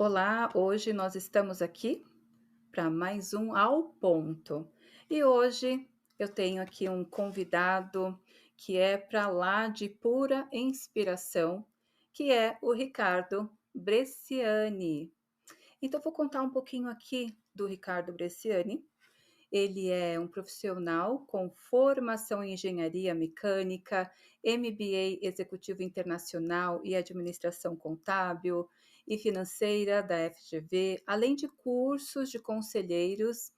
Olá, hoje nós estamos aqui para mais um Ao Ponto. E hoje eu tenho aqui um convidado que é para lá de pura inspiração, que é o Ricardo Bresciani. Então, vou contar um pouquinho aqui do Ricardo Bresciani. Ele é um profissional com formação em engenharia mecânica, MBA executivo internacional e administração contábil e financeira da FGV, além de cursos de conselheiros.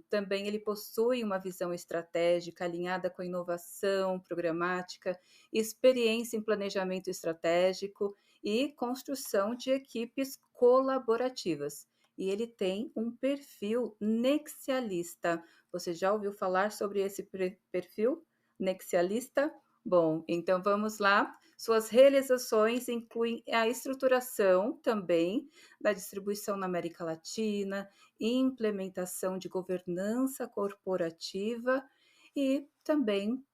Também ele possui uma visão estratégica alinhada com inovação programática, experiência em planejamento estratégico e construção de equipes colaborativas. E ele tem um perfil nexialista. Você já ouviu falar sobre esse perfil nexialista? Bom, então vamos lá. Suas realizações incluem a estruturação também da distribuição na América Latina, implementação de governança corporativa e também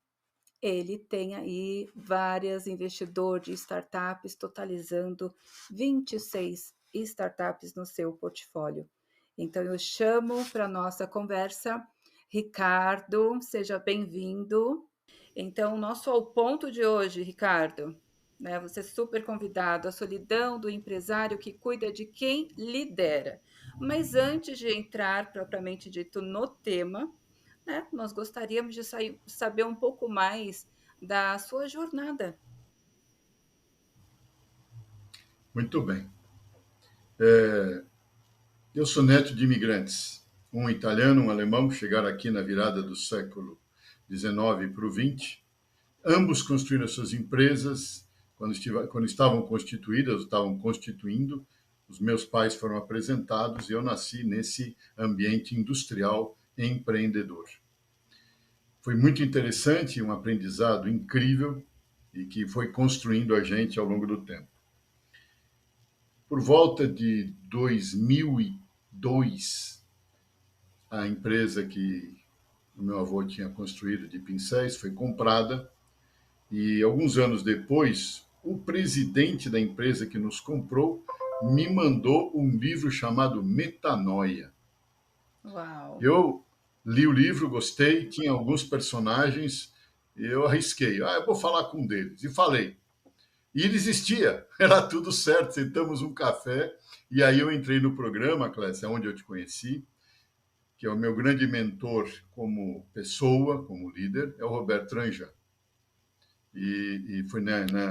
ele tem aí várias investidores de startups, totalizando 26 startups no seu portfólio. Então, eu chamo para a nossa conversa Ricardo, seja bem-vindo. Então, o nosso ao ponto de hoje, Ricardo, né? Você é super convidado, a solidão do empresário que cuida de quem lidera. Mas antes de entrar propriamente dito no tema, né, nós gostaríamos de saber um pouco mais da sua jornada. Muito bem. Eu sou neto de imigrantes, um italiano, um alemão, chegaram aqui na virada do século XIX para o XX. Ambos construíram suas empresas quando estavam constituídas, estavam constituindo. Os meus pais foram apresentados e eu nasci nesse ambiente industrial empreendedor. Foi muito interessante, um aprendizado incrível e que foi construindo a gente ao longo do tempo. Por volta de 2002, a empresa que o meu avô tinha construído de pincéis foi comprada e alguns anos depois, o presidente da empresa que nos comprou me mandou um livro chamado Metanoia. Uau! Eu li o livro, gostei, tinha alguns personagens, e eu arrisquei. Eu vou falar com um deles. E falei. E ele existia, era tudo certo. Sentamos um café e aí eu entrei no programa, Clécia, onde eu te conheci, que é o meu grande mentor como pessoa, como líder, é o Roberto Tranja. E foi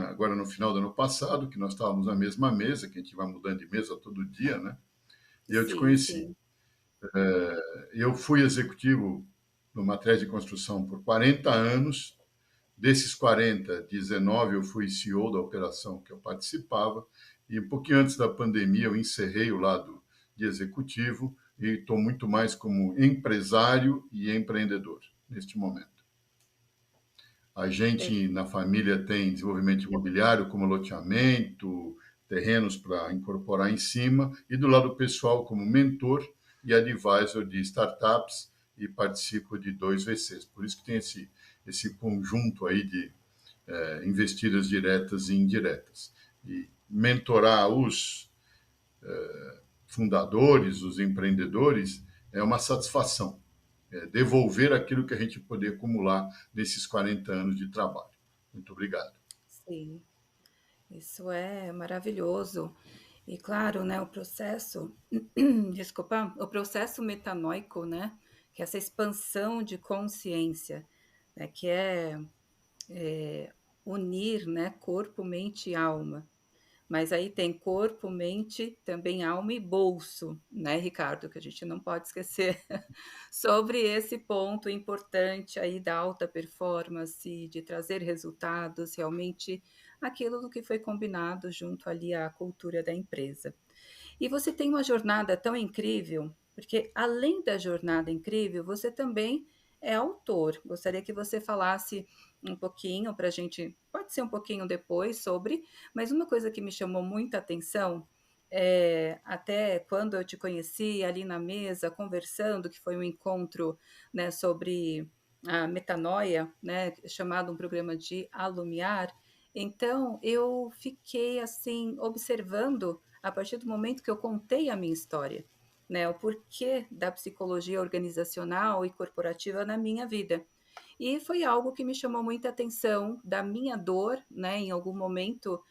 agora no final do ano passado, que nós estávamos na mesma mesa, que a gente vai mudando de mesa todo dia, né? E eu te Sim, conheci. sim. Eu fui executivo no matriz de construção por 40 anos. Desses 40, 19 eu fui CEO da operação que eu participava. E um pouquinho antes da pandemia eu encerrei o lado de executivo e estou muito mais como empresário e empreendedor neste momento. A gente na família tem desenvolvimento imobiliário como loteamento, terrenos para incorporar em cima, e do lado pessoal como mentor e advisor de startups e participo de 2 VCs. Por isso que tem esse conjunto aí de investidas diretas e indiretas. E mentorar os fundadores, os empreendedores, é uma satisfação. Devolver aquilo que a gente poder acumular nesses 40 anos de trabalho. Muito obrigado. Sim, isso é maravilhoso. E claro, né, o processo, desculpa, o processo metanoico, né, que é essa expansão de consciência, né, que é unir, né, corpo, mente e alma. Mas aí tem corpo, mente, também alma e bolso, né, Ricardo, que a gente não pode esquecer sobre esse ponto importante aí da alta performance, de trazer resultados, realmente aquilo do que foi combinado junto ali à cultura da empresa. E você tem uma jornada tão incrível, porque além da jornada incrível, você também é autor. Gostaria que você falasse um pouquinho para a gente, pode ser um pouquinho depois sobre, mas uma coisa que me chamou muita atenção, até quando eu te conheci ali na mesa, conversando, que foi um encontro, né, sobre a metanoia, né, chamado um programa de Alumiar, Então, eu fiquei, assim, observando a partir do momento que eu contei a minha história, né, o porquê da psicologia organizacional e corporativa na minha vida. E foi algo que me chamou muita atenção da minha dor, né, em algum momento,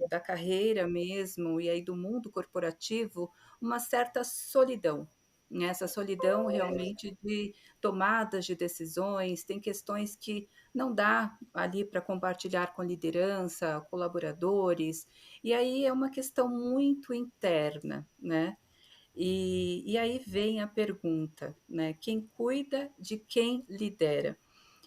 da carreira mesmo, e aí do mundo corporativo, uma certa solidão, né, essa solidão realmente de tomadas de decisões, tem questões que não dá ali para compartilhar com liderança, colaboradores, e aí é uma questão muito interna, né. E aí vem a pergunta, né, quem cuida de quem lidera?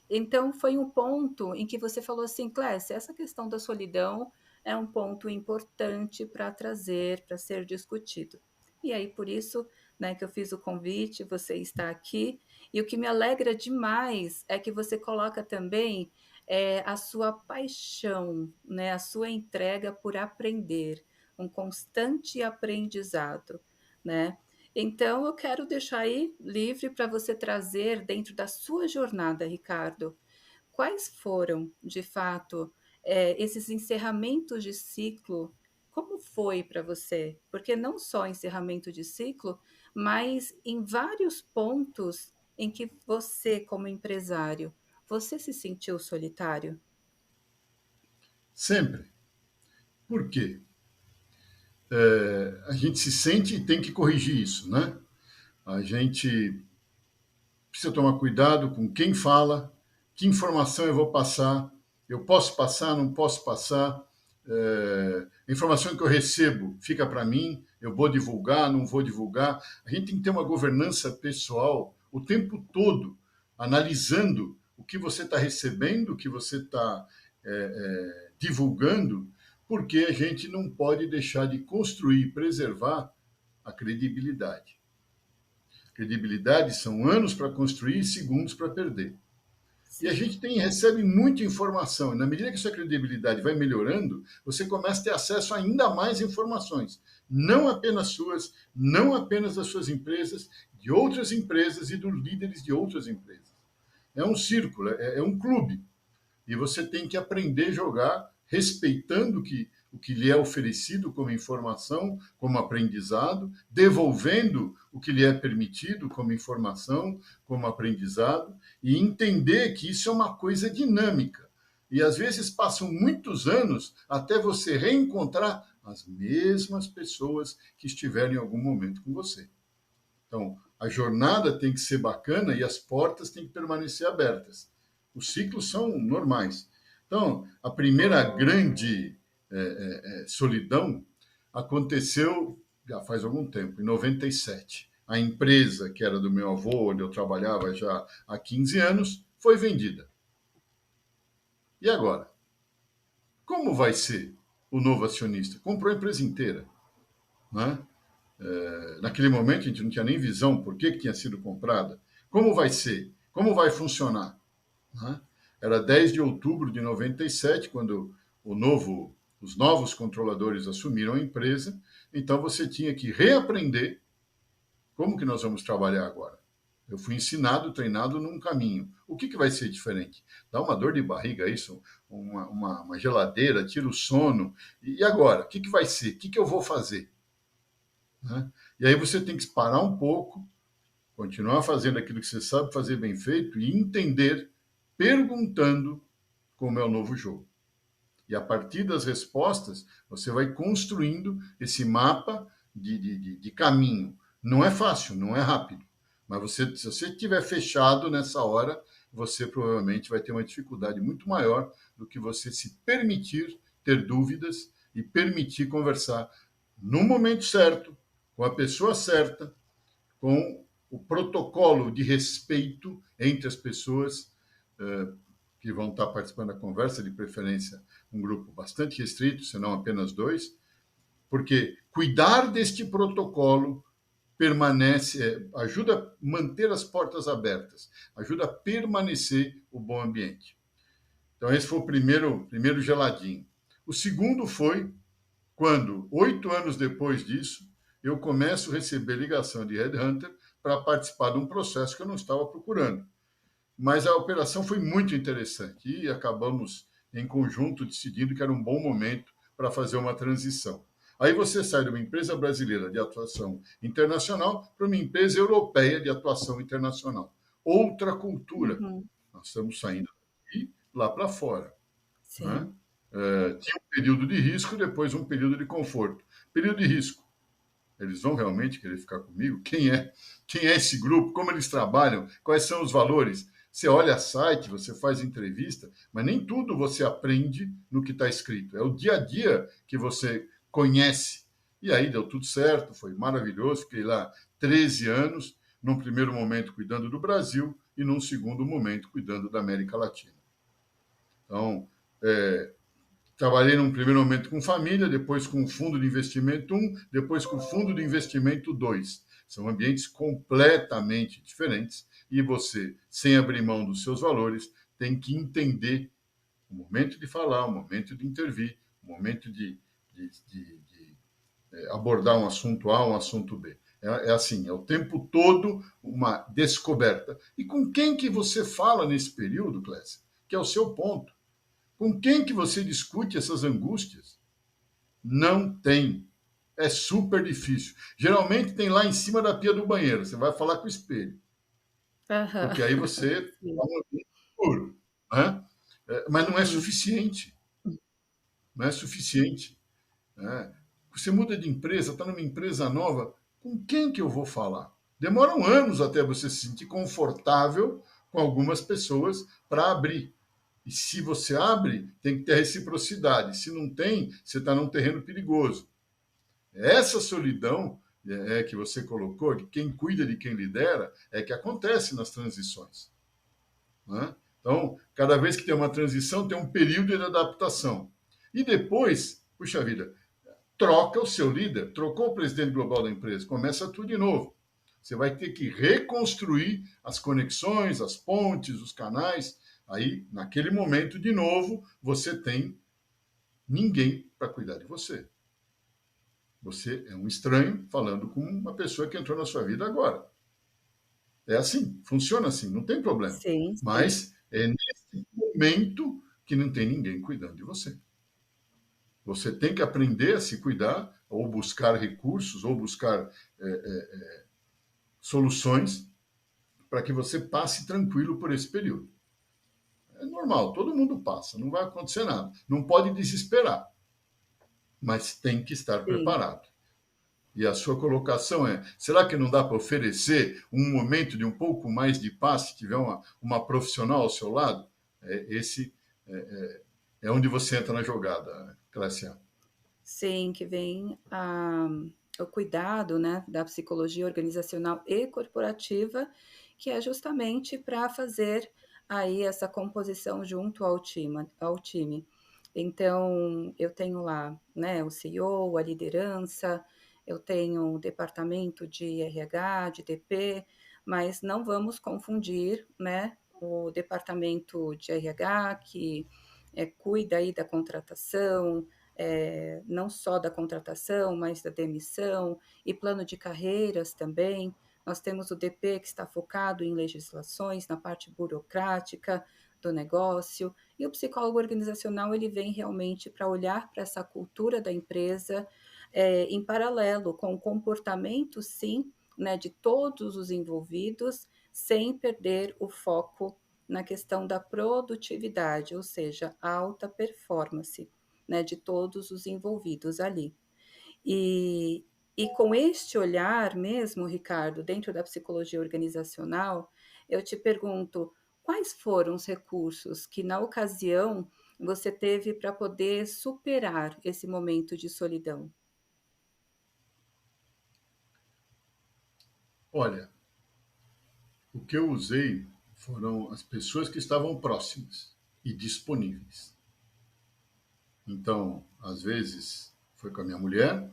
Então foi um ponto em que você falou assim: "Clécia, essa questão da solidão é um ponto importante para trazer, para ser discutido". E aí por isso, né, que eu fiz o convite, você está aqui, e o que me alegra demais é que você coloca também, a sua paixão, né, a sua entrega por aprender, um constante aprendizado, né. Então eu quero deixar aí livre para você trazer dentro da sua jornada, Ricardo, quais foram, de fato, esses encerramentos de ciclo, como foi para você? Porque não só encerramento de ciclo, mas em vários pontos em que você, como empresário, você se sentiu solitário? Sempre. Por quê? A gente se sente e tem que corrigir isso, né? A gente precisa tomar cuidado com quem fala, que informação eu vou passar, eu posso passar, não posso passar, a informação que eu recebo fica para mim, eu vou divulgar, não vou divulgar. A gente tem que ter uma governança pessoal o tempo todo, analisando o que você está recebendo, o que você está divulgando, porque a gente não pode deixar de construir e preservar a credibilidade. Credibilidade são anos para construir e segundos para perder. E a Sim, gente recebe muita informação. E na medida que sua credibilidade vai melhorando, você começa a ter acesso a ainda mais informações. Não apenas suas, não apenas das suas empresas, de outras empresas e dos líderes de outras empresas. É um círculo, é um clube. E você tem que aprender a jogar respeitando o que lhe é oferecido como informação, como aprendizado, devolvendo o que lhe é permitido como informação, como aprendizado, e entender que isso é uma coisa dinâmica. E às vezes passam muitos anos até você reencontrar as mesmas pessoas que estiveram em algum momento com você. Então, a jornada tem que ser bacana e as portas têm que permanecer abertas. Os ciclos são normais. Então, a primeira grande solidão aconteceu já faz algum tempo, em 97. A empresa que era do meu avô, onde eu trabalhava já há 15 anos, foi vendida. E agora? Como vai ser o novo acionista? Comprou a empresa inteira, né? Naquele momento a gente não tinha nem visão por que tinha sido comprada. Como vai ser? Como vai funcionar? Né? Era 10 de outubro de 97, quando os novos controladores assumiram a empresa, então você tinha que reaprender como que nós vamos trabalhar agora. Eu fui ensinado, treinado num caminho. O que vai ser diferente? Dá uma dor de barriga isso, uma geladeira, tira o sono. E agora? O que vai ser? O que eu vou fazer? Né? E aí você tem que parar um pouco, continuar fazendo aquilo que você sabe fazer bem feito e entender, perguntando como é o novo jogo. E a partir das respostas, você vai construindo esse mapa de caminho. Não é fácil, não é rápido. Mas você, se você estiver fechado nessa hora, você provavelmente vai ter uma dificuldade muito maior do que você se permitir ter dúvidas e permitir conversar no momento certo, com a pessoa certa, com o protocolo de respeito entre as pessoas que vão estar participando da conversa, de preferência um grupo bastante restrito, senão apenas dois, porque cuidar deste protocolo ajuda a manter as portas abertas, ajuda a permanecer o bom ambiente. Então, esse foi o primeiro geladinho. O segundo foi quando, 8 anos depois disso, eu começo a receber ligação de headhunter para participar de um processo que eu não estava procurando. Mas a operação foi muito interessante e acabamos em conjunto, decidindo que era um bom momento para fazer uma transição. Aí você sai de uma empresa brasileira de atuação internacional para uma empresa europeia de atuação internacional. Outra cultura. Uhum. Nós estamos saindo daqui lá para fora. Né? Sim. Tinha um período de risco, depois um período de conforto. Período de risco. Eles vão realmente querer ficar comigo? Quem é? Quem é esse grupo? Como eles trabalham? Quais são os valores? Você olha site, você faz entrevista, mas nem tudo você aprende no que está escrito. É o dia a dia que você conhece. E aí deu tudo certo, foi maravilhoso. Fiquei lá 13 anos, num primeiro momento cuidando do Brasil e num segundo momento cuidando da América Latina. Então, trabalhei num primeiro momento com família, depois com o fundo de investimento um, depois com o fundo de investimento 2. São ambientes completamente diferentes e você, sem abrir mão dos seus valores, tem que entender o momento de falar, o momento de intervir, o momento de abordar um assunto A, um assunto B. É assim, é o tempo todo uma descoberta. E com quem que você fala nesse período, Clécia? Que é o seu ponto. Com quem que você discute essas angústias? Não tem. É super difícil. Geralmente tem lá em cima da pia do banheiro. Você vai falar com o espelho. Aham. Porque aí você Sim. dá um escuro. Né? Mas não é Uhum. suficiente. Não é suficiente. Né? Você muda de empresa, está numa empresa nova. Com quem que eu vou falar? Demoram anos até você se sentir confortável com algumas pessoas para abrir. E se você abre, tem que ter reciprocidade. Se não tem, você está num terreno perigoso. Essa solidão que você colocou, que quem cuida de quem lidera, é que acontece nas transições. Né? Então, cada vez que tem uma transição, tem um período de adaptação. E depois, puxa vida, troca o seu líder, trocou o presidente global da empresa, começa tudo de novo. Você vai ter que reconstruir as conexões, as pontes, os canais. Aí, naquele momento, de novo, você tem ninguém para cuidar de você. Você é um estranho falando com uma pessoa que entrou na sua vida agora. É assim, funciona assim, não tem problema. Sim, sim. Mas é nesse momento que não tem ninguém cuidando de você. Você tem que aprender a se cuidar, ou buscar recursos, ou buscar soluções para que você passe tranquilo por esse período. É normal, todo mundo passa, não vai acontecer nada. Não pode desesperar, mas tem que estar Sim. preparado. E a sua colocação é: será que não dá para oferecer um momento de um pouco mais de paz se tiver uma profissional ao seu lado? Esse é onde você entra na jogada, Clécia. Sim, que vem o cuidado, né, da psicologia organizacional e corporativa, que é justamente para fazer aí essa composição junto ao time. Então, eu tenho lá, né, o CEO, a liderança, eu tenho o departamento de RH, de DP, mas não vamos confundir, né, o departamento de RH que cuida aí da contratação, não só da contratação, mas da demissão e plano de carreiras também. Nós temos o DP que está focado em legislações, na parte burocrática do negócio, e o psicólogo organizacional ele vem realmente para olhar para essa cultura da empresa em paralelo com o comportamento, sim, né, de todos os envolvidos, sem perder o foco na questão da produtividade, ou seja, alta performance, né, de todos os envolvidos ali. E, e com este olhar mesmo, Ricardo, dentro da psicologia organizacional, eu te pergunto, quais foram os recursos que, na ocasião, você teve para poder superar esse momento de solidão? Olha, o que eu usei foram as pessoas que estavam próximas e disponíveis. Então, às vezes, foi com a minha mulher,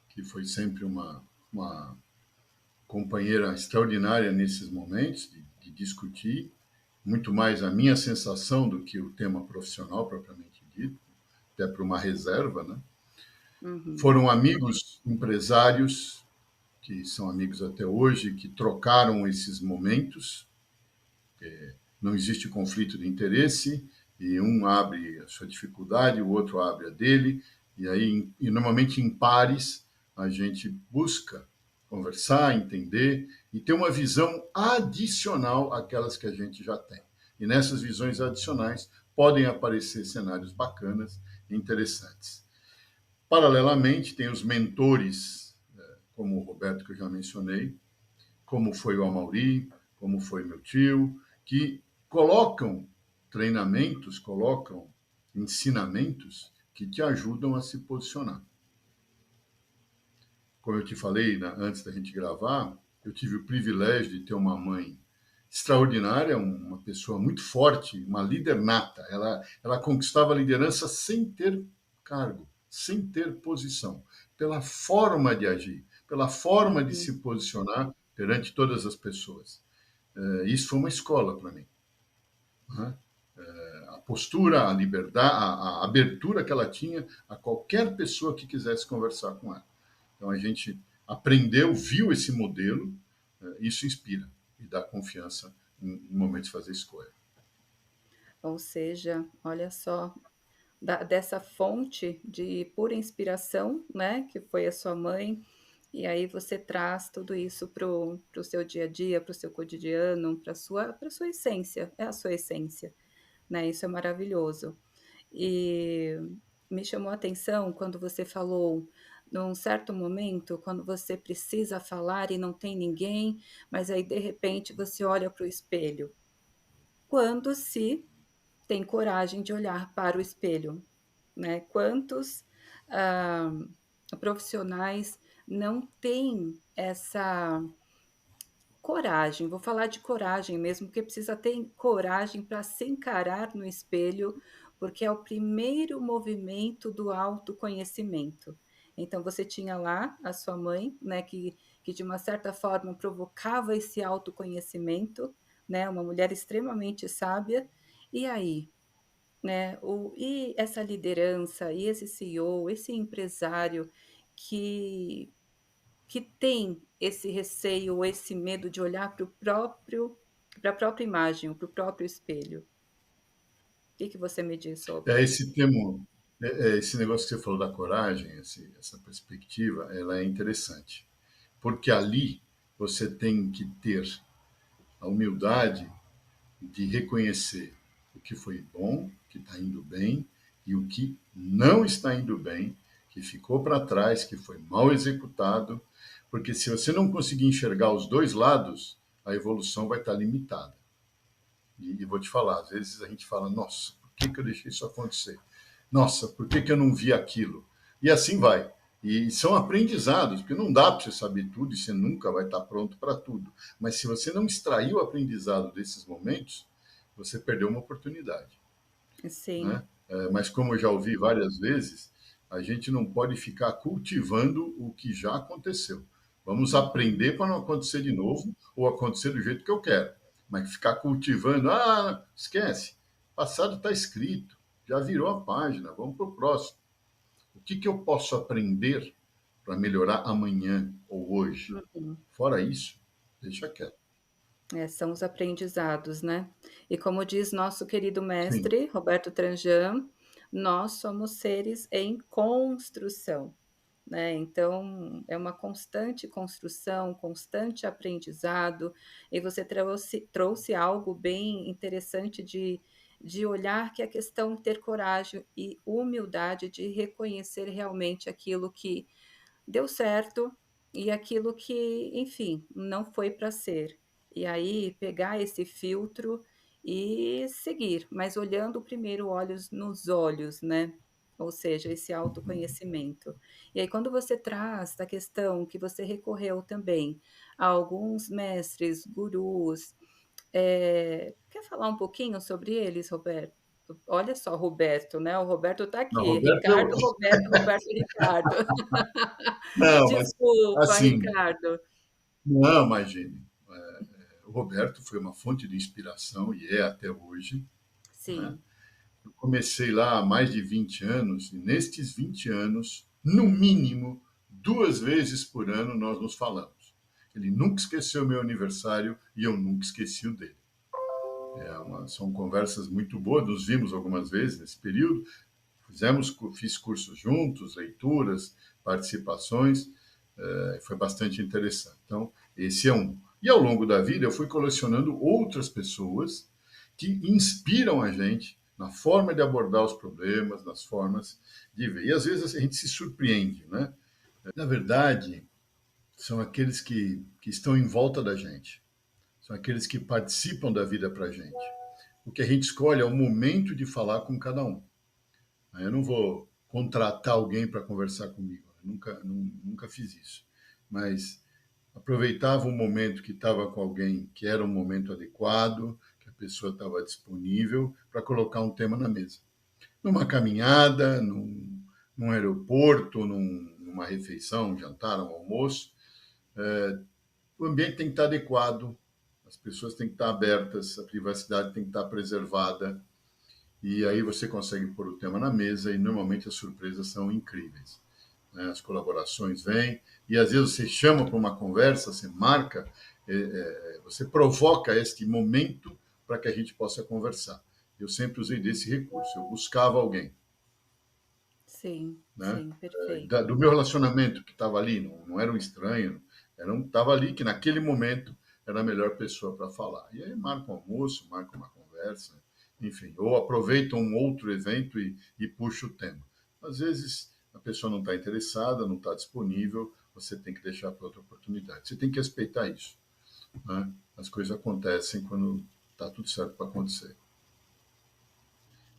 que foi sempre uma companheira extraordinária nesses momentos de discutir, muito mais a minha sensação do que o tema profissional propriamente dito, até para uma reserva, né? Uhum. Foram amigos empresários, que são amigos até hoje, que trocaram esses momentos. Não existe conflito de interesse e um abre a sua dificuldade, o outro abre a dele, e aí, e normalmente em pares, a gente busca conversar, entender e ter uma visão adicional àquelas que a gente já tem. E nessas visões adicionais podem aparecer cenários bacanas e interessantes. Paralelamente, tem os mentores, como o Roberto, que eu já mencionei, como foi o Amaury, como foi meu tio, que colocam treinamentos, colocam ensinamentos que te ajudam a se posicionar. Como eu te falei antes da gente gravar, eu tive o privilégio de ter uma mãe extraordinária, uma pessoa muito forte, uma líder nata. Ela conquistava a liderança sem ter cargo, sem ter posição, pela forma de agir, pela forma de Uhum. se posicionar perante todas as pessoas. Isso foi uma escola para mim. Né? A postura, a liberdade, a abertura que ela tinha a qualquer pessoa que quisesse conversar com ela. Então a gente aprendeu, viu esse modelo, isso inspira e dá confiança no momento de fazer escolha. Ou seja, olha só, dessa fonte de pura inspiração, né, que foi a sua mãe, e aí você traz tudo isso para o seu dia a dia, para o seu cotidiano, para sua essência, é a sua essência, né, isso é maravilhoso. E me chamou a atenção quando você falou, num certo momento, quando você precisa falar e não tem ninguém, mas aí de repente você olha para o espelho. Quando se tem coragem de olhar para o espelho, né? Quantos, ah, profissionais não têm essa coragem, vou falar de coragem mesmo, porque precisa ter coragem para se encarar no espelho, porque é o primeiro movimento do autoconhecimento. Então você tinha lá a sua mãe, né, que de uma certa forma provocava esse autoconhecimento, né, uma mulher extremamente sábia, e aí, né, e essa liderança, e esse CEO, esse empresário que tem esse receio ou esse medo de olhar para a própria imagem, para o próprio espelho. O que que você me diz sobre? Esse termo, esse negócio que você falou da coragem, essa perspectiva, ela é interessante, porque ali você tem que ter a humildade de reconhecer o que foi bom, que está indo bem, e o que não está indo bem, que ficou para trás, que foi mal executado, porque se você não conseguir enxergar os dois lados, a evolução vai estar limitada. E vou te falar, às vezes a gente fala, nossa, por que eu deixei isso acontecer? Nossa, por que eu não vi aquilo? E assim vai. E são aprendizados, porque não dá para você saber tudo e você nunca vai estar pronto para tudo. Mas se você não extrair o aprendizado desses momentos, você perdeu uma oportunidade. Sim, Né? Mas como eu já ouvi várias vezes, a gente não pode ficar cultivando o que já aconteceu. Vamos uhum, aprender para não acontecer de novo ou acontecer do jeito que eu quero. Mas ficar cultivando, esquece. Passado está escrito, já virou a página, vamos para o próximo. O que eu posso aprender para melhorar amanhã ou hoje? uhum. Fora isso, deixa quieto. É, são os aprendizados, né. E como diz nosso querido Sim, mestre Roberto Tranjan, nós somos seres em construção, né, então é uma constante construção, constante aprendizado, e você trouxe algo bem interessante de olhar que a questão ter coragem e humildade de reconhecer realmente aquilo que deu certo e aquilo que, enfim, não foi para ser. E aí pegar esse filtro e seguir, mas olhando primeiro olhos nos olhos, né, ou seja, esse autoconhecimento. E aí quando você traz a questão que você recorreu também a alguns mestres, gurus, quer falar um pouquinho sobre eles, Roberto? Olha só, Roberto, né, o Roberto está não, aqui, Roberto, eu... Ricardo, Roberto, Roberto e Ricardo. não, mas Desculpa, assim, Ricardo. não, imagine. O Roberto foi uma fonte de inspiração e é até hoje. Né? Sim, Eu comecei lá há mais de 20 anos e nestes 20 anos, no mínimo, 2 vezes por ano nós nos falamos. Ele nunca esqueceu meu aniversário e eu nunca esqueci o dele. São conversas muito boas, nos vimos algumas vezes nesse período, fiz cursos juntos, leituras, participações, foi bastante interessante. Então, esse é um. E ao longo da vida eu fui colecionando outras pessoas que inspiram a gente na forma de abordar os problemas, nas formas de ver. E às vezes a gente se surpreende, né? Na verdade, são aqueles que estão em volta da gente, são aqueles que participam da vida para a gente. O que a gente escolhe é o momento de falar com cada um. Eu não vou contratar alguém para conversar comigo, nunca fiz isso. Mas aproveitava o momento que estava com alguém que era um momento adequado, que a pessoa estava disponível para colocar um tema na mesa. Numa caminhada, num aeroporto, numa refeição, um jantar, um almoço, o ambiente tem que estar adequado, as pessoas têm que estar abertas, a privacidade tem que estar preservada, e aí você consegue pôr o tema na mesa e normalmente as surpresas são incríveis. Né? As colaborações vêm e às vezes você chama para uma conversa, você marca, você provoca este momento para que a gente possa conversar. Eu sempre usei desse recurso, eu buscava alguém. Sim, Né? sim, perfeito. Do meu relacionamento que estava ali, não era um estranho, estava ali que naquele momento era a melhor pessoa para falar. E aí marca um almoço, marca uma conversa, enfim, ou aproveita um outro evento e puxa o tema. Às vezes a pessoa não está interessada, não está disponível, você tem que deixar para outra oportunidade. Você tem que respeitar isso. Né? As coisas acontecem quando está tudo certo para acontecer.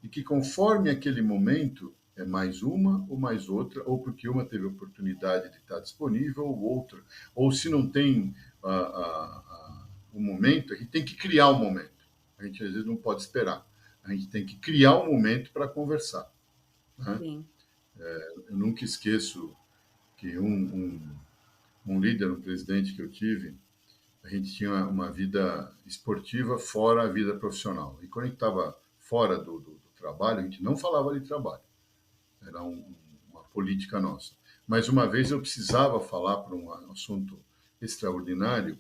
E que conforme aquele momento é mais uma ou mais outra, ou porque uma teve oportunidade de estar disponível, ou outra. Ou se não tem um momento, a gente tem que criar um momento. A gente às vezes não pode esperar. A gente tem que criar um momento para conversar. Né? Sim, Eu nunca esqueço que um líder, um presidente que eu tive, a gente tinha uma vida esportiva fora a vida profissional. E quando a gente estava fora do trabalho, a gente não falava de trabalho. Era uma política nossa. Mas uma vez eu precisava falar para um assunto extraordinário,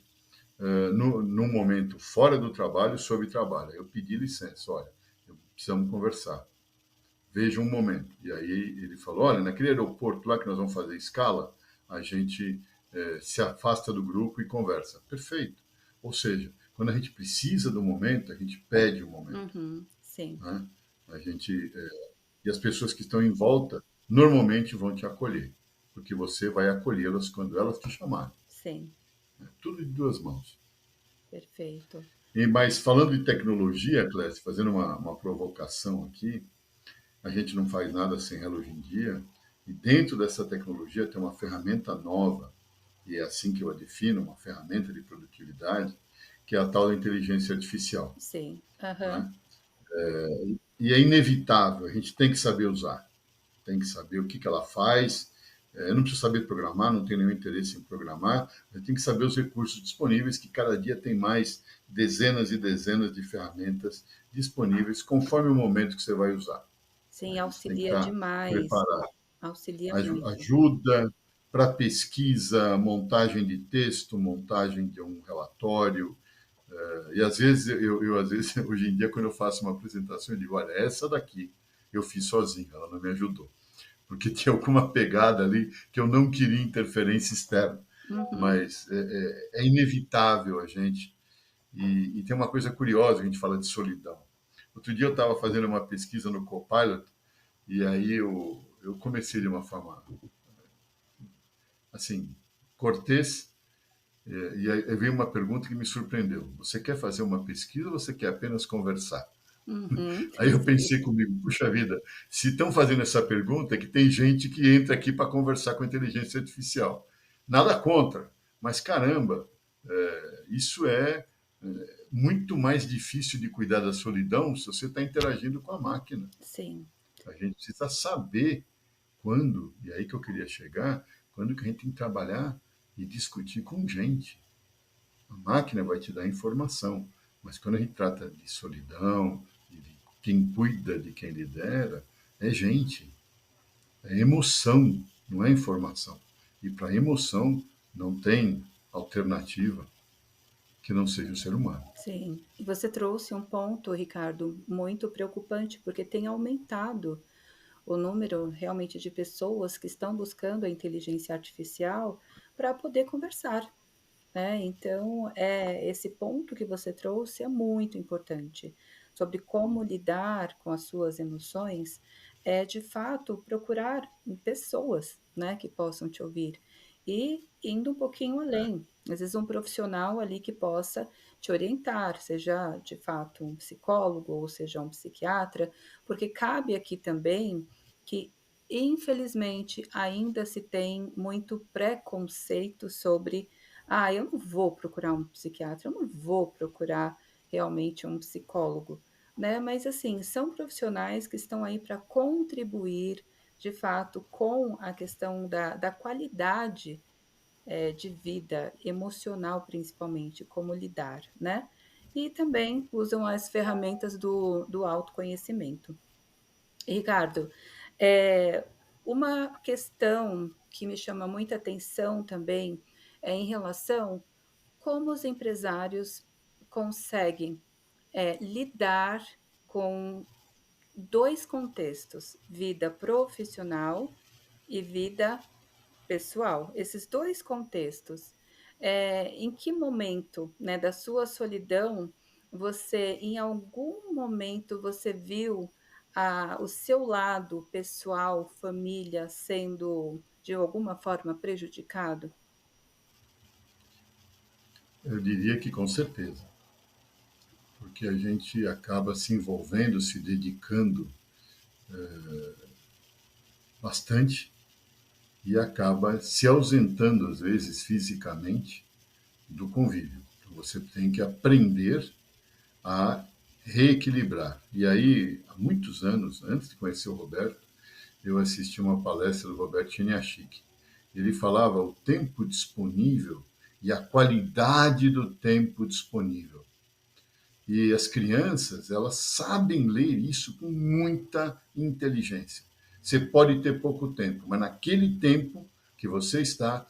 num momento fora do trabalho, sobre trabalho. Eu pedi licença, olha, precisamos conversar. Veja um momento. E aí ele falou, olha, naquele aeroporto lá que nós vamos fazer escala, a gente se afasta do grupo e conversa. Perfeito. Ou seja, quando a gente precisa do momento, a gente pede o momento. uhum, sim, Né? A gente, e as pessoas que estão em volta normalmente vão te acolher, porque você vai acolhê-las quando elas te chamarem. sim, Né? Tudo de duas mãos. perfeito. Mas falando de tecnologia, Clécio, fazendo uma provocação aqui, a gente não faz nada sem ela hoje em dia, e dentro dessa tecnologia tem uma ferramenta nova, e é assim que eu a defino, uma ferramenta de produtividade, que é a tal da inteligência artificial. Sim, aham, Né? E é inevitável, a gente tem que saber usar, tem que saber o que ela faz. Eu não preciso saber programar, não tenho nenhum interesse em programar, eu tenho que saber os recursos disponíveis, que cada dia tem mais dezenas e dezenas de ferramentas disponíveis, conforme o momento que você vai usar. sim, A gente tem que auxilia estar demais, preparado. auxilia muito. Ajuda para pesquisa, montagem de texto, montagem de um relatório. E às vezes, às vezes, hoje em dia, quando eu faço uma apresentação, eu digo, olha, essa daqui eu fiz sozinho, ela não me ajudou. Porque tinha alguma pegada ali que eu não queria interferência externa. Uhum, Mas é inevitável a gente. E tem uma coisa curiosa, a gente fala de solidão. Outro dia eu estava fazendo uma pesquisa no Copilot e aí eu comecei de uma forma assim, cortês, e aí veio uma pergunta que me surpreendeu. Você quer fazer uma pesquisa ou você quer apenas conversar? uhum, Aí eu sim, pensei comigo, puxa vida, se estão fazendo essa pergunta, é que tem gente que entra aqui para conversar com a inteligência artificial. Nada contra, mas caramba, isso muito mais difícil de cuidar da solidão se você está interagindo com a máquina. sim, A gente precisa saber quando, e aí que eu queria chegar, quando que a gente tem que trabalhar e discutir com gente. A máquina vai te dar informação, mas quando a gente trata de solidão, de quem cuida de quem lidera, é gente, é emoção, não é informação. E para emoção não tem alternativa. que não seja o ser humano. Sim. E você trouxe um ponto, Ricardo, muito preocupante, porque tem aumentado o número realmente de pessoas que estão buscando a inteligência artificial para poder conversar, né? Então, esse ponto que você trouxe é muito importante, sobre como lidar com as suas emoções, é de fato procurar pessoas, né, que possam te ouvir. E indo um pouquinho além, às vezes um profissional ali que possa te orientar, seja de fato um psicólogo ou seja um psiquiatra, porque cabe aqui também que, infelizmente, ainda se tem muito preconceito sobre eu não vou procurar um psiquiatra, eu não vou procurar realmente um psicólogo, né? Mas assim, são profissionais que estão aí para contribuir de fato com a questão da qualidade de vida emocional, principalmente, como lidar, né? E também usam as ferramentas do autoconhecimento. Ricardo, é, uma questão que me chama muita atenção também é em relação como os empresários conseguem lidar com dois contextos, vida profissional e vida pessoal. Esses dois contextos, em que momento, né, da sua solidão, você, em algum momento, você viu o seu lado pessoal, família, sendo de alguma forma prejudicado? Eu diria que com certeza, porque a gente acaba se envolvendo, se dedicando bastante e acaba se ausentando, às vezes, fisicamente, do convívio. Então, você tem que aprender a reequilibrar. E aí, há muitos anos, antes de conhecer o Roberto, eu assisti uma palestra do Roberto Chiniachik. Ele falava o tempo disponível e a qualidade do tempo disponível. E as crianças, elas sabem ler isso com muita inteligência. Você pode ter pouco tempo, mas naquele tempo que você está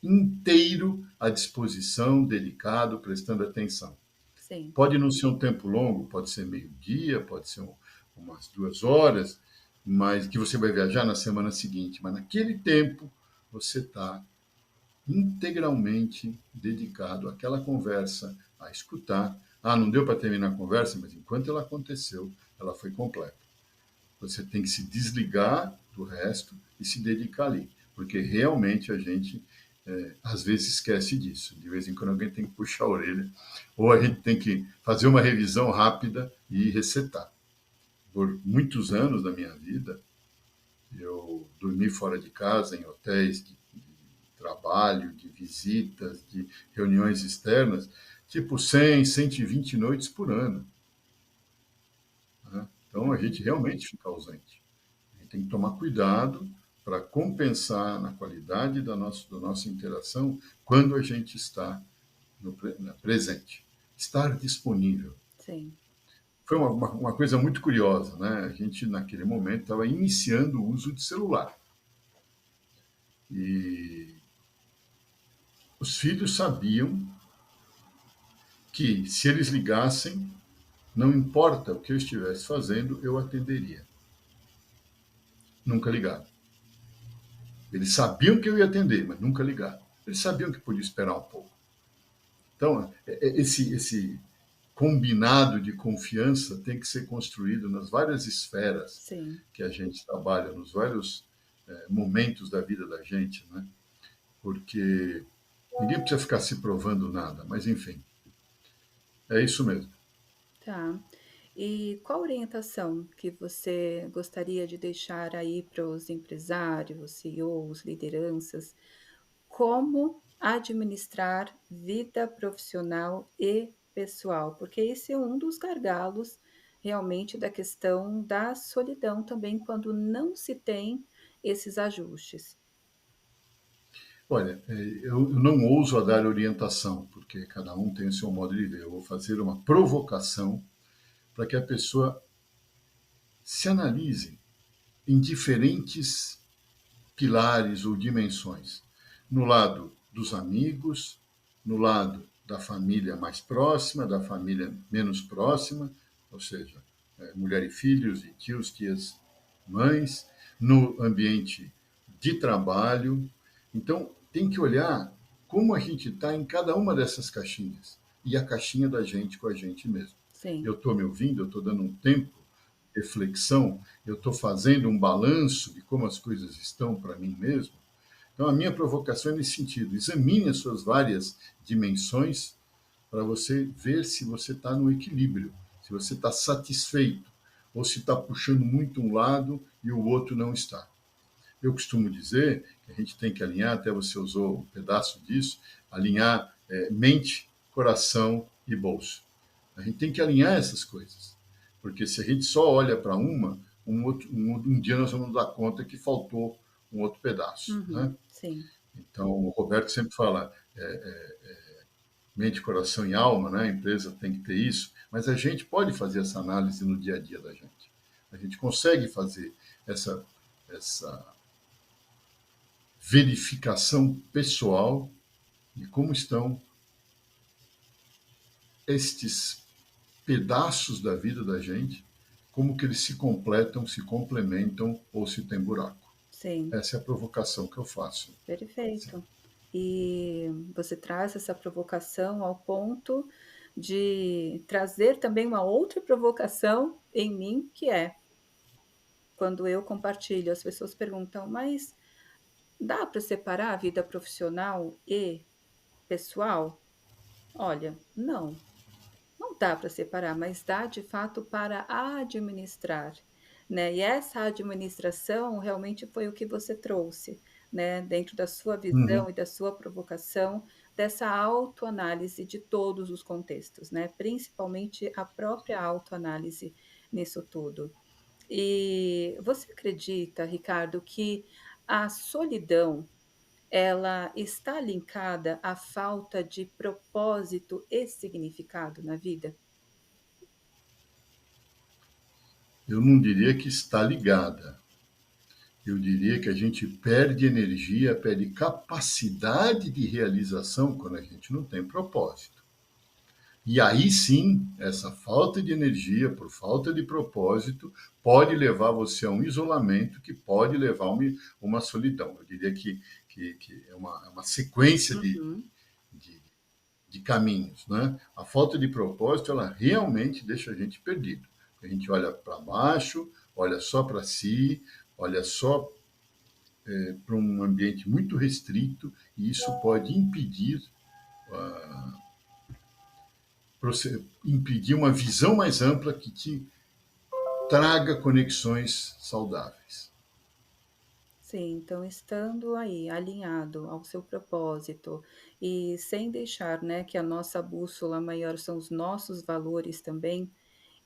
inteiro à disposição, dedicado, prestando atenção. Sim, Pode não ser um tempo longo, pode ser meio-dia, pode ser umas 2 horas, mas que você vai viajar na semana seguinte. Mas naquele tempo você está integralmente dedicado àquela conversa, a escutar. Não deu para terminar a conversa, mas enquanto ela aconteceu, ela foi completa. Você tem que se desligar do resto e se dedicar ali, porque realmente a gente às vezes esquece disso. De vez em quando alguém tem que puxar a orelha, ou a gente tem que fazer uma revisão rápida e resetar. Por muitos anos da minha vida, eu dormi fora de casa, em hotéis de trabalho, de visitas, de reuniões externas, tipo 100, 120 noites por ano. Né? Então a gente uhum, realmente fica ausente. A gente tem que tomar cuidado para compensar na qualidade da nossa interação quando a gente está no presente. Estar disponível. sim, Foi uma coisa muito curiosa, né? A gente, naquele momento, estava iniciando o uso de celular. E os filhos sabiam que, se eles ligassem, não importa o que eu estivesse fazendo, eu atenderia. Nunca ligaram. Eles sabiam que eu ia atender, mas nunca ligaram. Eles sabiam que podia esperar um pouco. Então, esse combinado de confiança tem que ser construído nas várias esferas sim. que a gente trabalha, nos vários momentos da vida da gente, né? Porque ninguém precisa ficar se provando nada, mas enfim, é isso mesmo. Tá. E qual orientação que você gostaria de deixar aí para os empresários, CEOs, lideranças, como administrar vida profissional e pessoal? Porque esse é um dos gargalos realmente da questão da solidão também, quando não se tem esses ajustes. Olha, eu não ouso a dar orientação, porque cada um tem o seu modo de ver. Eu vou fazer uma provocação para que a pessoa se analise em diferentes pilares ou dimensões. No lado dos amigos, no lado da família mais próxima, da família menos próxima, ou seja, mulher e filhos, e tios, tias, mães, no ambiente de trabalho. Então, tem que olhar como a gente está em cada uma dessas caixinhas e a caixinha da gente com a gente mesmo. Sim. Eu estou me ouvindo, eu estou dando um tempo, reflexão, eu estou fazendo um balanço de como as coisas estão para mim mesmo. Então, a minha provocação é nesse sentido: examine as suas várias dimensões para você ver se você está no equilíbrio, se você está satisfeito, ou se está puxando muito um lado e o outro não está. Eu costumo dizer que a gente tem que alinhar, até você usou um pedaço disso, alinhar mente, coração e bolso. A gente tem que alinhar essas coisas, porque se a gente só olha para um dia nós vamos dar conta que faltou um outro pedaço. Né? Sim. Então, o Roberto sempre fala mente, coração e alma, né? A empresa tem que ter isso, mas a gente pode fazer essa análise no dia a dia da gente. A gente consegue fazer essa verificação pessoal de como estão estes pedaços da vida da gente, como que eles se completam, se complementam ou se tem buraco. Sim. Essa é a provocação que eu faço. Sim. Perfeito. E você traz essa provocação ao ponto de trazer também uma outra provocação em mim, que é quando eu compartilho, as pessoas perguntam: "Mas dá para separar a vida profissional e pessoal?" Olha, não, não dá para separar, mas dá de fato para administrar, né. E essa administração realmente foi o que você trouxe, né, dentro da sua visão Uhum. e da sua provocação, dessa autoanálise de todos os contextos, né, principalmente a própria autoanálise nisso tudo. E você acredita, Ricardo, que a solidão, ela está linkada à falta de propósito e significado na vida? Eu não diria que está ligada. Eu diria que a gente perde energia, perde capacidade de realização quando a gente não tem propósito. E aí sim, essa falta de energia, por falta de propósito, pode levar você a um isolamento que pode levar a uma solidão. Eu diria que é uma sequência Uhum. de, de caminhos. Né? A falta de propósito, ela realmente deixa a gente perdido. A gente olha para baixo, olha só para si, olha só para um ambiente muito restrito, e isso pode impedir uma visão mais ampla que te traga conexões saudáveis. Sim, então estando aí alinhado ao seu propósito e sem deixar, né, que a nossa bússola maior são os nossos valores também,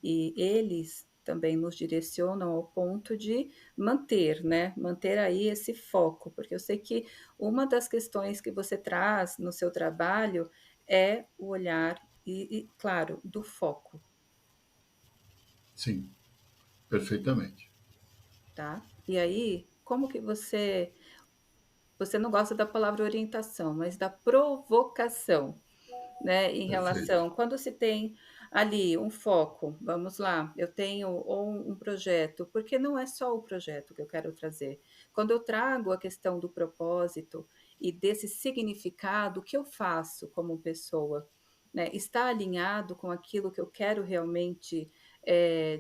e eles também nos direcionam ao ponto de manter, né, manter aí esse foco, porque eu sei que uma das questões que você traz no seu trabalho é o olhar e claro, do foco, Sim, perfeitamente. tá. E aí, como que você não gosta da palavra orientação, mas da provocação, né, em Perfeito. relação quando se tem ali um foco, vamos lá, eu tenho ou um projeto, porque não é só o projeto que eu quero trazer. Quando eu trago a questão do propósito e desse significado, o que eu faço como pessoa, né, está alinhado com aquilo que eu quero realmente,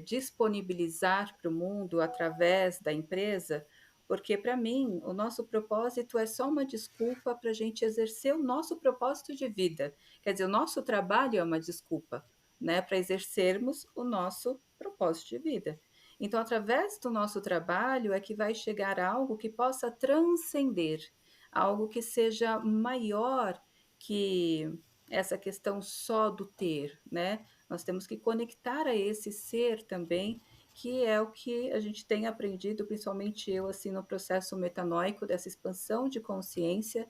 disponibilizar para o mundo através da empresa? Porque para mim, o nosso propósito é só uma desculpa para a gente exercer o nosso propósito de vida. Quer dizer, o nosso trabalho é uma desculpa, né, para exercermos o nosso propósito de vida. Então, através do nosso trabalho é que vai chegar algo que possa transcender, algo que seja maior que essa questão só do ter, né? Nós temos que conectar a esse ser também, que é o que a gente tem aprendido, principalmente eu, assim, no processo metanoico dessa expansão de consciência,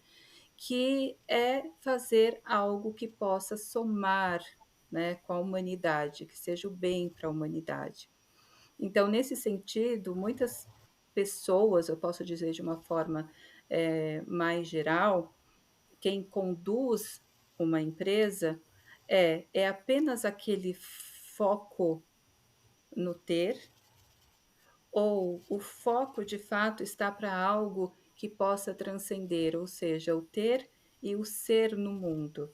que é fazer algo que possa somar, né, com a humanidade, que seja o bem para a humanidade. Então, nesse sentido, muitas pessoas, eu posso dizer de uma forma mais geral, quem conduz uma empresa é apenas aquele foco no ter, ou o foco de fato está para algo que possa transcender, ou seja, o ter e o ser no mundo?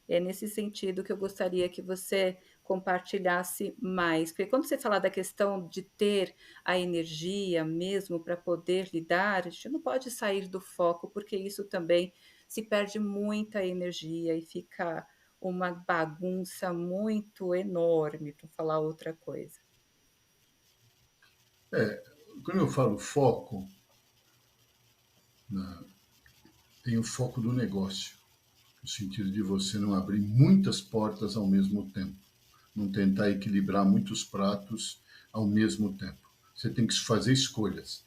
É nesse sentido que eu gostaria que você compartilhasse mais, porque quando você fala da questão de ter a energia mesmo para poder lidar, a gente não pode sair do foco, porque isso também se perde muita energia e fica uma bagunça muito enorme, para falar outra coisa. É, quando eu falo foco, na, tem o foco do negócio, no sentido de você não abrir muitas portas ao mesmo tempo, não tentar equilibrar muitos pratos ao mesmo tempo. Você tem que fazer escolhas.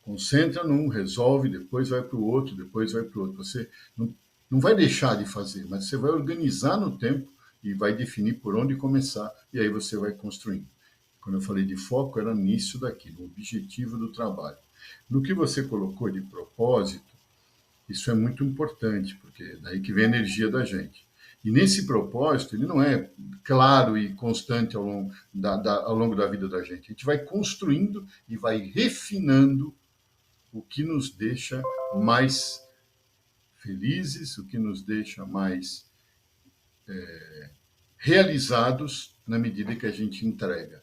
Concentra num, resolve, depois vai para o outro, depois vai para o outro. Você não vai deixar de fazer, mas você vai organizar no tempo e vai definir por onde começar, e aí você vai construindo. Quando eu falei de foco, era nisso daqui, no objetivo do trabalho. No que você colocou de propósito, isso é muito importante, porque é daí que vem a energia da gente. E nesse propósito, ele não é claro e constante ao longo da vida da gente. A gente vai construindo e vai refinando o que nos deixa mais felizes, o que nos deixa mais realizados na medida que a gente entrega,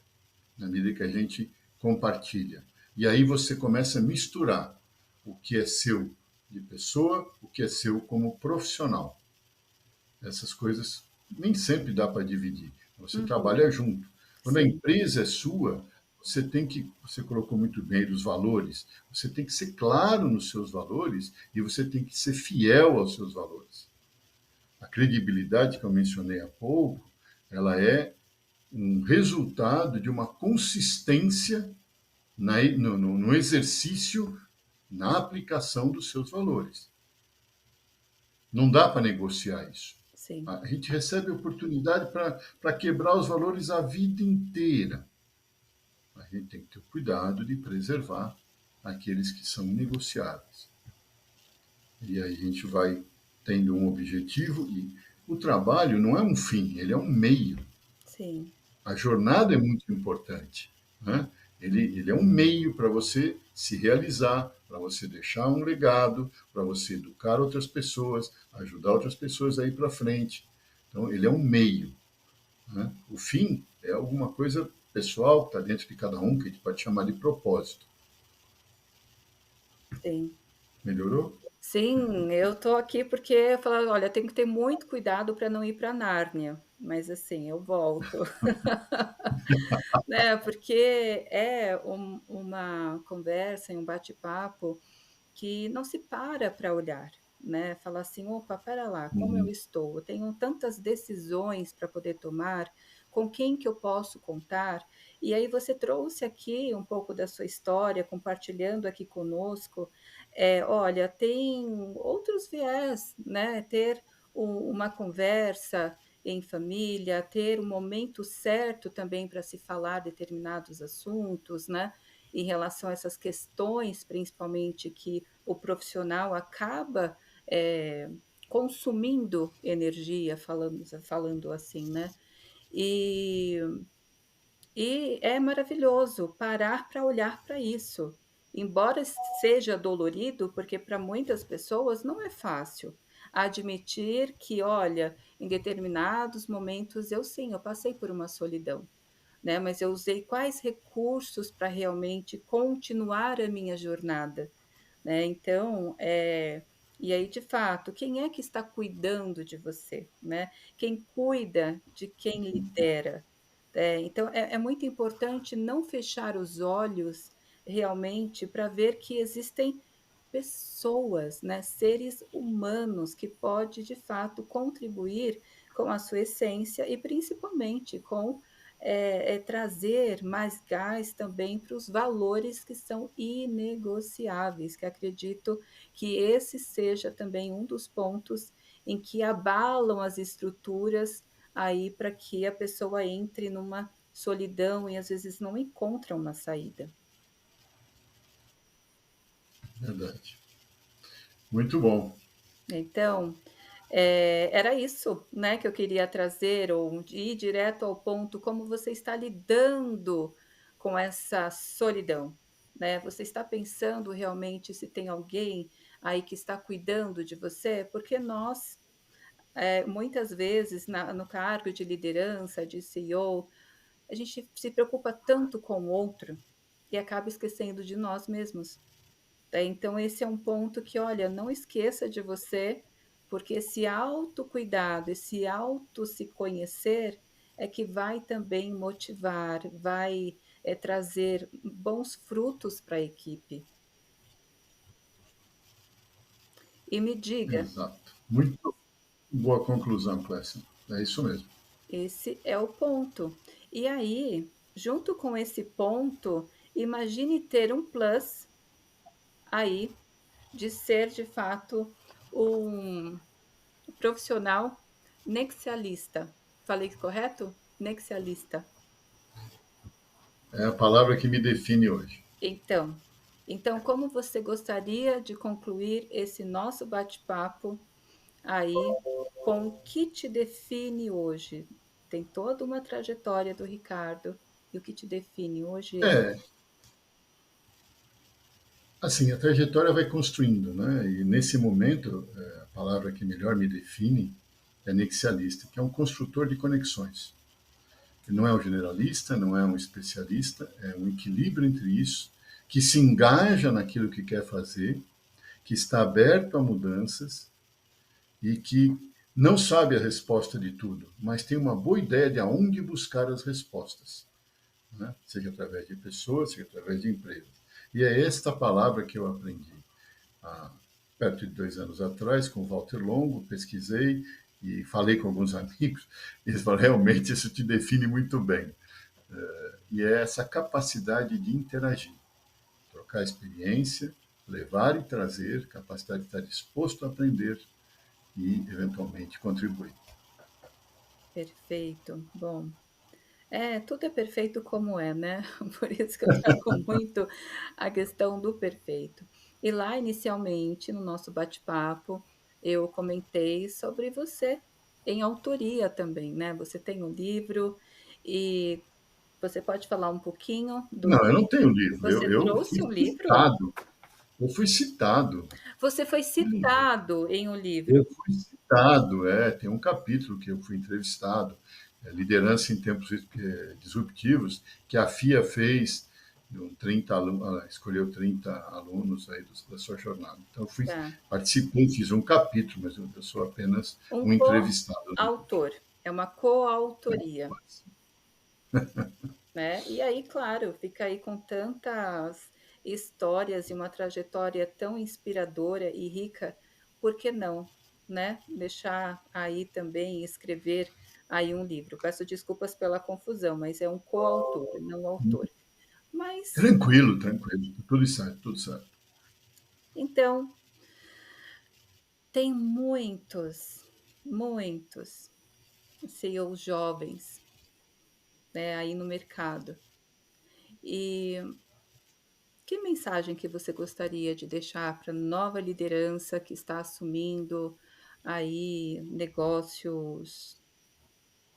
na medida que a gente compartilha. E aí você começa a misturar o que é seu de pessoa, o que é seu como profissional. Essas coisas nem sempre dá para dividir. Você Uhum, trabalha junto. Quando a sim, empresa é sua, você tem que, você colocou muito bem dos valores, você tem que ser claro nos seus valores e você tem que ser fiel aos seus valores. A credibilidade que eu mencionei há pouco, ela é um resultado de uma consistência no exercício, na aplicação dos seus valores. Não dá para negociar isso. sim, A gente recebe oportunidade para quebrar os valores a vida inteira. A gente tem que ter cuidado de preservar aqueles que são negociáveis. E aí a gente vai tendo um objetivo e o trabalho não é um fim, ele é um meio. sim, A jornada é muito importante, né? Ele é um meio para você se realizar, para você deixar um legado, para você educar outras pessoas, ajudar outras pessoas a ir para frente. Então, ele é um meio. Né? O fim é alguma coisa pessoal que está dentro de cada um, que a gente pode chamar de propósito. sim. Melhorou? Sim, eu tô aqui porque eu falo: "Olha, tem que ter muito cuidado para não ir para Nárnia", mas assim, eu volto. Né, porque é uma conversa e um bate-papo que não se para olhar, né, falar assim: "Opa, espera lá, como eu Uhum. estou? Eu tenho tantas decisões para poder tomar, com quem que eu posso contar?". E aí você trouxe aqui um pouco da sua história, compartilhando aqui conosco, olha, tem outros viés, né, ter uma conversa em família, ter o momento certo também para se falar determinados assuntos, né, em relação a essas questões, principalmente que o profissional acaba, eh, consumindo energia, falando assim, né. E é maravilhoso parar para olhar para isso. Embora seja dolorido, porque para muitas pessoas não é fácil admitir que: "Olha, em determinados momentos eu sim, eu passei por uma solidão", né, mas eu usei quais recursos para realmente continuar a minha jornada, né. Então, e aí de fato, quem é que está cuidando de você, né? Quem cuida de quem lidera? Então é muito importante não fechar os olhos realmente para ver que existem pessoas, né, seres humanos que pode de fato contribuir com a sua essência e principalmente com trazer mais gás também para os valores que são inegociáveis, que acredito que esse seja também um dos pontos em que abalam as estruturas aí para que a pessoa entre numa solidão e às vezes não encontra uma saída. Verdade. Muito bom. Então, Era isso, né, que eu queria trazer ou ir direto ao ponto, como você está lidando com essa solidão, né? Você está pensando realmente se tem alguém aí que está cuidando de você? Porque nós, muitas vezes no cargo de liderança, de CEO, a gente se preocupa tanto com o outro e acaba esquecendo de nós mesmos. Então esse é um ponto que, olha, não esqueça de você, porque esse autocuidado, esse auto se conhecer, é que vai também motivar, vai, trazer bons frutos para a equipe. E me diga, Exato. Muito boa conclusão, Clécia. É isso mesmo. esse é o ponto. E aí, junto com esse ponto, imagine ter um plus aí de ser de fato um profissional nexialista. Falei correto? Nexialista. É a palavra que me define hoje. Então, então como você gostaria de concluir esse nosso bate-papo aí com o que te define hoje? Tem toda uma trajetória do Ricardo e o que te define hoje é É, assim, a trajetória vai construindo, né? E nesse momento, a palavra que melhor me define é nexialista, que é um construtor de conexões. Que não é um generalista, não é um especialista, é um equilíbrio entre isso, que se engaja naquilo que quer fazer, que está aberto a mudanças e que não sabe a resposta de tudo, mas tem uma boa ideia de aonde buscar as respostas, né? Seja através de pessoas, seja através de empresas. E é esta palavra que eu aprendi há perto de 2 anos atrás com o Walter Longo, pesquisei e falei com alguns amigos, e eles falaram, realmente isso te define muito bem. E é essa capacidade de interagir, trocar experiência, levar e trazer, capacidade de estar disposto a aprender e, eventualmente, contribuir. perfeito. Bom, tudo é perfeito como é, né? Por isso que eu trago muito a questão do perfeito. E lá, inicialmente, no nosso bate-papo, eu comentei sobre você, em autoria também, né? Você tem um livro e você pode falar um pouquinho do Não, eu não que tenho livro, você eu fui trouxe um livro? citado, eu fui citado. Você foi Que livro? citado em um livro. Eu fui citado, tem um capítulo que eu fui entrevistado, Liderança em Tempos Disruptivos, que a FIA fez, ela escolheu 30 alunos aí da sua jornada. Então, eu Tá. participei, fiz um capítulo, mas eu sou apenas Um um entrevistado do livro. coautor, é uma coautoria. Né. E aí, claro, fica aí com tantas histórias e uma trajetória tão inspiradora e rica, por que não, né, deixar aí também escrever aí um livro. Peço desculpas pela confusão, mas é um coautor, não autor. Mas, Tranquilo, tranquilo, tudo certo, tudo certo. então, tem muitos CEOs jovens, né, aí no mercado. E que mensagem que você gostaria de deixar para a nova liderança que está assumindo aí negócios,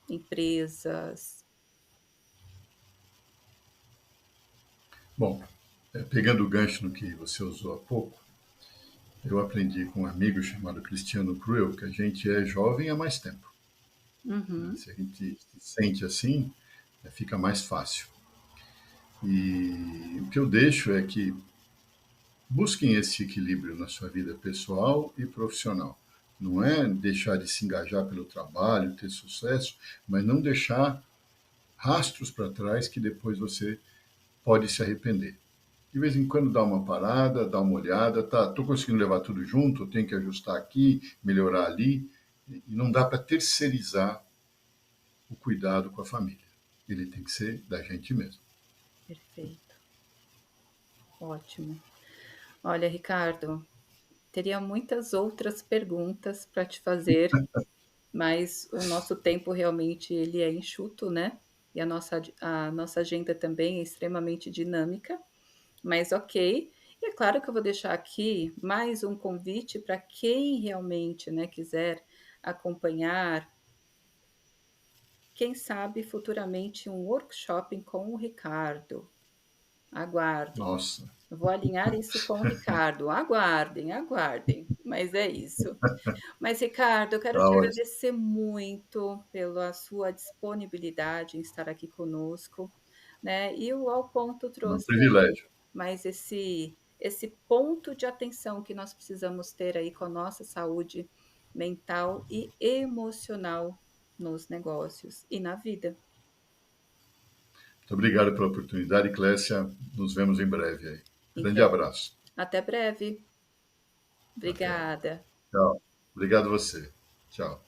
empresas? Bom, pegando o gancho no que você usou há pouco, eu aprendi com um amigo chamado Cristiano Cruel que a gente é jovem há mais tempo, né? Uhum, Se a gente se sente assim, fica mais fácil. E o que eu deixo é que busquem esse equilíbrio na sua vida pessoal e profissional. Não é deixar de se engajar pelo trabalho, ter sucesso, mas não deixar rastros para trás que depois você pode se arrepender. De vez em quando dá uma parada, dá uma olhada, tá, tô conseguindo levar tudo junto, tenho que ajustar aqui, melhorar ali, e não dá para terceirizar o cuidado com a família. Ele tem que ser da gente mesmo. perfeito, ótimo. Olha, Ricardo, teria muitas outras perguntas para te fazer, mas o nosso tempo realmente ele é enxuto, né? E a nossa agenda também é extremamente dinâmica. Mas ok. E é claro que eu vou deixar aqui mais um convite para quem realmente, né, quiser acompanhar, quem sabe futuramente um workshop com o Ricardo. Aguardem. Nossa, Eu vou alinhar isso com o Ricardo. Aguardem, aguardem. Mas é isso. Mas, Ricardo, eu quero tá te ótimo. agradecer muito pela sua disponibilidade em estar aqui conosco, né? E o Ao Ponto É um trouxe aí privilégio. mais esse ponto de atenção que nós precisamos ter aí com a nossa saúde mental e emocional nos negócios e na vida. Muito obrigado pela oportunidade, Clécia. Nos vemos em breve aí. Grande Então, abraço. até breve. Até. Obrigada. Tchau. Obrigado você. Tchau.